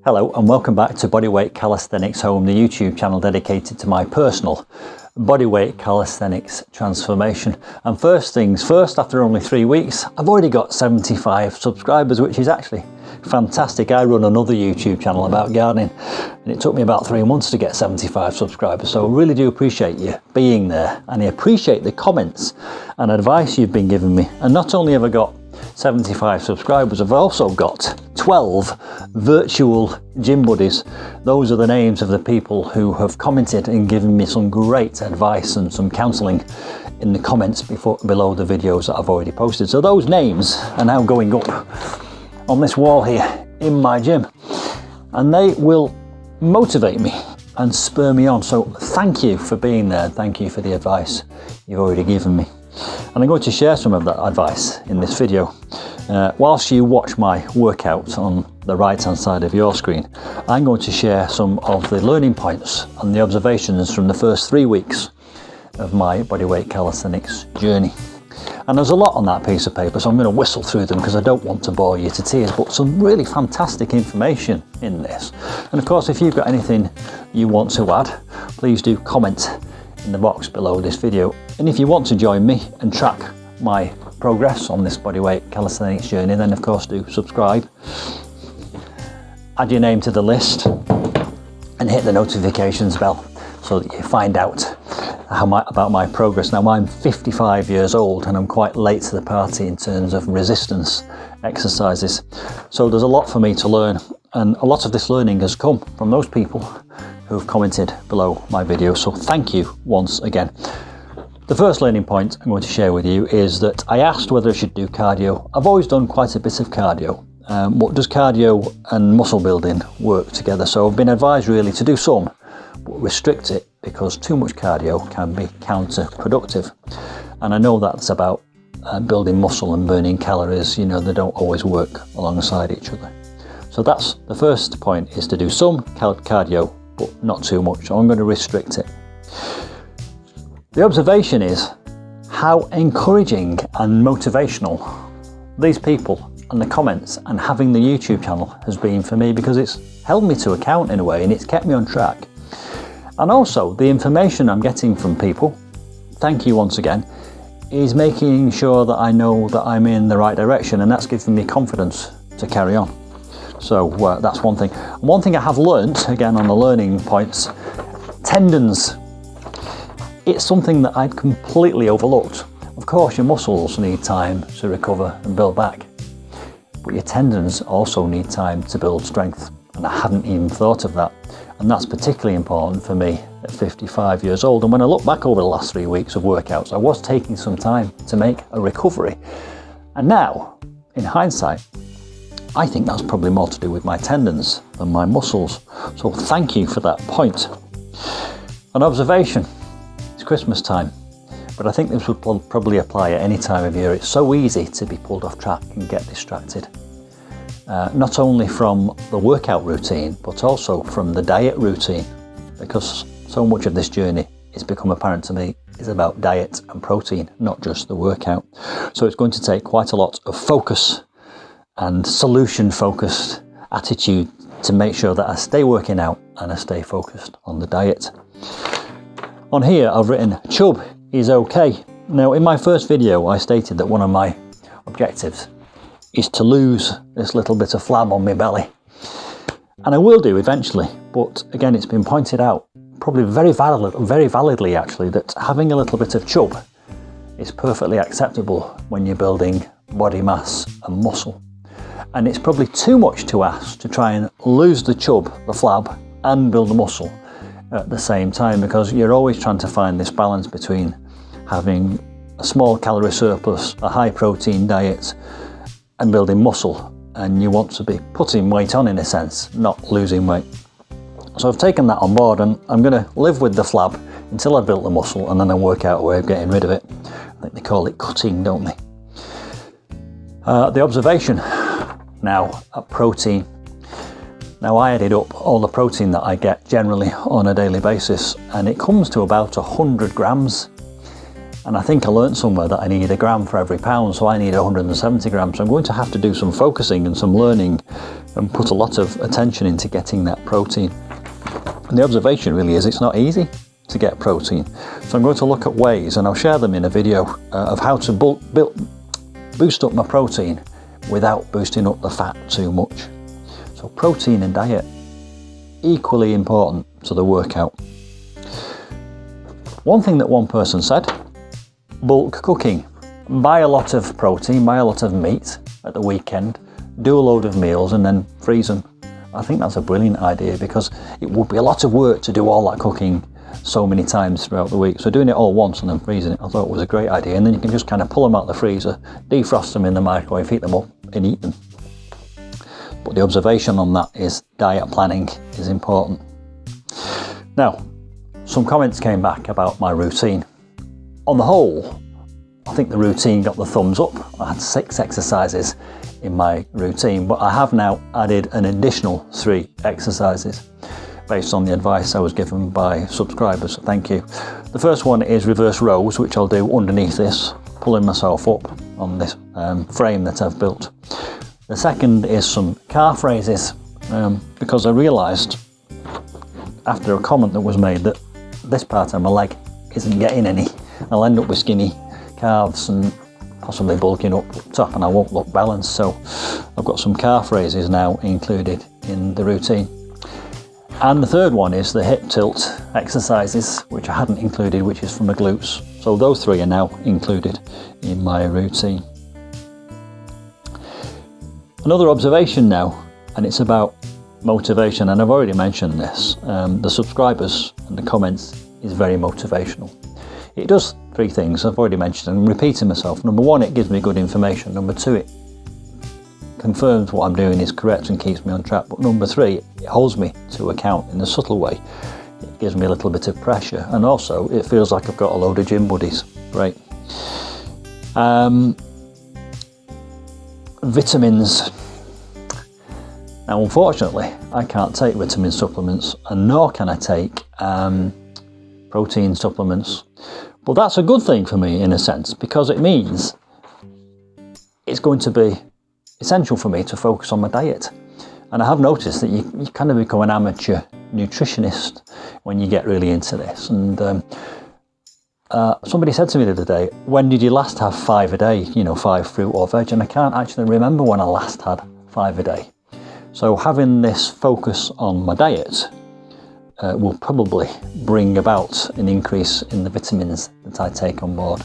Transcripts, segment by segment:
Hello and welcome back to Bodyweight Calisthenics Home, the YouTube channel dedicated to my personal bodyweight calisthenics transformation. And first things first, after only 3 weeks, I've already got 75 subscribers, which is actually fantastic. I run another YouTube channel about gardening and it took me about 3 months to get 75 subscribers. So I really do appreciate you being there, and I appreciate the comments and advice you've been giving me. And not only have I got 75 subscribers, I've also got 12 virtual gym buddies. Those are the names of the people who have commented and given me some great advice and some counselling in the comments below the videos that I've already posted. So those names are now going up on this wall here in my gym, and they will motivate me and spur me on. So thank you for being there. Thank you for the advice you've already given me. And I'm going to share some of that advice in this video. Whilst you watch my workout on the right hand side of your screen, I'm going to share some of the learning points and the observations from the first 3 weeks of my bodyweight calisthenics journey. And there's a lot on that piece of paper, so I'm going to whistle through them because I don't want to bore you to tears, but some really fantastic information in this. And of course, if you've got anything you want to add, please do comment in the box below this video. And if you want to join me and track my progress on this bodyweight calisthenics journey, then of course do subscribe, add your name to the list and hit the notifications bell so that you find out about my progress. Now, I'm 55 years old and I'm quite late to the party in terms of resistance exercises, so there's a lot for me to learn, and a lot of this learning has come from those people who've commented below my video, so thank you once again. The first learning point I'm going to share with you is that I asked whether I should do cardio. I've always done quite a bit of cardio, but does cardio and muscle building work together? So I've been advised really to do some, but restrict it, because too much cardio can be counterproductive. And I know that's about building muscle and burning calories. You know, they don't always work alongside each other. So that's the first point, is to do some cardio, but not too much. So I'm going to restrict it. The observation is how encouraging and motivational these people and the comments and having the YouTube channel has been for me, because it's held me to account in a way and it's kept me on track. And also the information I'm getting from people, thank you once again, is making sure that I know that I'm in the right direction, and that's giving me confidence to carry on. So that's one thing. And one thing I have learnt, again on the learning points, tendons. It's something that I'd completely overlooked. Of course, your muscles need time to recover and build back, but your tendons also need time to build strength, and I hadn't even thought of that. And that's particularly important for me at 55 years old. And when I look back over the last 3 weeks of workouts, I was taking some time to make a recovery. And now, in hindsight, I think that's probably more to do with my tendons than my muscles. So thank you for that point. An observation. It's Christmas time, but I think this would probably apply at any time of year. It's so easy to be pulled off track and get distracted. Not only from the workout routine, but also from the diet routine, because so much of this journey, it's become apparent to me, is about diet and protein, not just the workout. So it's going to take quite a lot of focus and solution-focused attitude to make sure that I stay working out and I stay focused on the diet. On here, I've written, chub is okay. Now, in my first video, I stated that one of my objectives is to lose this little bit of flab on my belly. And I will do eventually, but again, it's been pointed out, probably very validly actually, that having a little bit of chub is perfectly acceptable when you're building body mass and muscle. And it's probably too much to ask to try and lose the chub, the flab, and build the muscle at the same time, because you're always trying to find this balance between having a small calorie surplus, a high protein diet, and building muscle, and you want to be putting weight on in a sense, not losing weight. So I've taken that on board, and I'm going to live with the flab until I've built the muscle, and then I'll work out a way of getting rid of it. I think they call it cutting, don't they? The observation now at protein. Now, I added up all the protein that I get generally on a daily basis, and it comes to about 100 grams. And I think I learned somewhere that I need a gram for every pound, so I need 170 grams. So I'm going to have to do some focusing and some learning and put a lot of attention into getting that protein. And the observation really is it's not easy to get protein. So I'm going to look at ways, and I'll share them in a video, of how to boost up my protein without boosting up the fat too much. So protein and diet, equally important to the workout. One thing that one person said, bulk cooking. Buy a lot of protein, buy a lot of meat at the weekend, do a load of meals and then freeze them. I think that's a brilliant idea, because it would be a lot of work to do all that cooking so many times throughout the week. So doing it all once and then freezing it, I thought was a great idea. And then you can just kind of pull them out of the freezer, defrost them in the microwave, heat them up and eat them. But the observation on that is diet planning is important. Now, some comments came back about my routine. On the whole, I think the routine got the thumbs up. I had 6 exercises in my routine, but I have now added an additional 3 exercises based on the advice I was given by subscribers. Thank you. The first one is reverse rows, which I'll do underneath this, pulling myself up on this frame that I've built. The second is some calf raises, because I realised after a comment that was made that this part of my leg isn't getting any. I'll end up with skinny calves and possibly bulking up top, and I won't look balanced. So I've got some calf raises now included in the routine. And the third one is the hip tilt exercises, which I hadn't included, which is from the glutes. So those 3 are now included in my routine. Another observation now, and it's about motivation, and I've already mentioned this. The subscribers and the comments is very motivational. It does 3 things I've already mentioned, and I'm repeating myself. Number 1, it gives me good information. Number 2, it confirms what I'm doing is correct and keeps me on track. But number 3, it holds me to account in a subtle way. It gives me a little bit of pressure, and also it feels like I've got a load of gym buddies. Great. Vitamins. Now, unfortunately, I can't take vitamin supplements, and nor can I take protein supplements. But that's a good thing for me in a sense, because it means it's going to be essential for me to focus on my diet. And I have noticed that you kind of become an amateur nutritionist when you get really into this. And somebody said to me the other day, when did you last have 5 a day, 5 fruit or veg? And I can't actually remember when I last had 5 a day. So having this focus on my diet will probably bring about an increase in the vitamins that I take on board.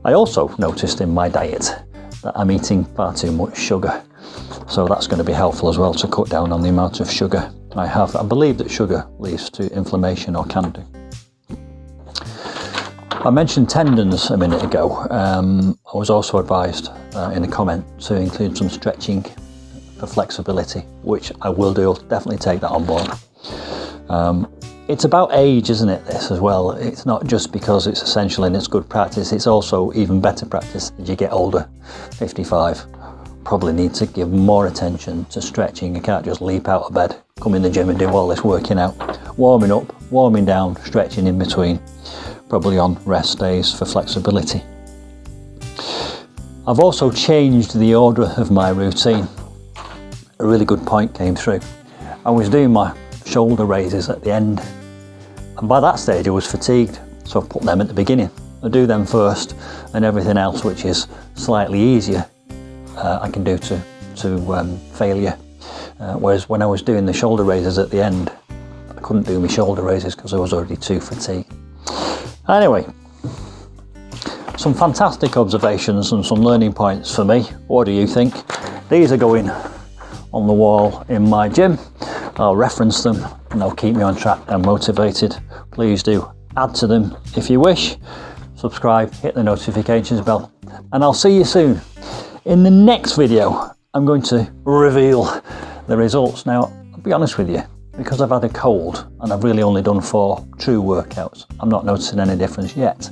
I also noticed in my diet that I'm eating far too much sugar. So that's going to be helpful as well, to cut down on the amount of sugar I have. I believe that sugar leads to inflammation, or can do. I mentioned tendons a minute ago. I was also advised in a comment to include some stretching for flexibility, which I will do. I'll definitely take that on board. It's about age, isn't it, this as well? It's not just because it's essential and it's good practice, it's also even better practice as you get older. 55, probably need to give more attention to stretching. You can't just leap out of bed, come in the gym and do all this working out. Warming up, warming down, stretching in between, probably on rest days for flexibility. I've also changed the order of my routine. A really good point came through. I was doing my shoulder raises at the end, and by that stage I was fatigued, so I've put them at the beginning. I do them first, and everything else which is slightly easier I can do to failure. Whereas when I was doing the shoulder raises at the end, I couldn't do my shoulder raises because I was already too fatigued. Anyway, some fantastic observations and some learning points for me. What do you think? These are going on the wall in my gym. I'll reference them and they'll keep me on track and motivated. Please do add to them if you wish. Subscribe, hit the notifications bell, and I'll see you soon. In the next video, I'm going to reveal the results. Now, I'll be honest with you, because I've had a cold and I've really only done 4 true workouts, I'm not noticing any difference yet,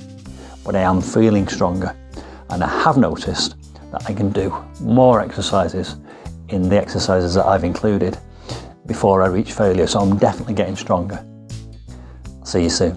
but I am feeling stronger, and I have noticed that I can do more exercises in the exercises that I've included before I reach failure, so I'm definitely getting stronger. See you soon.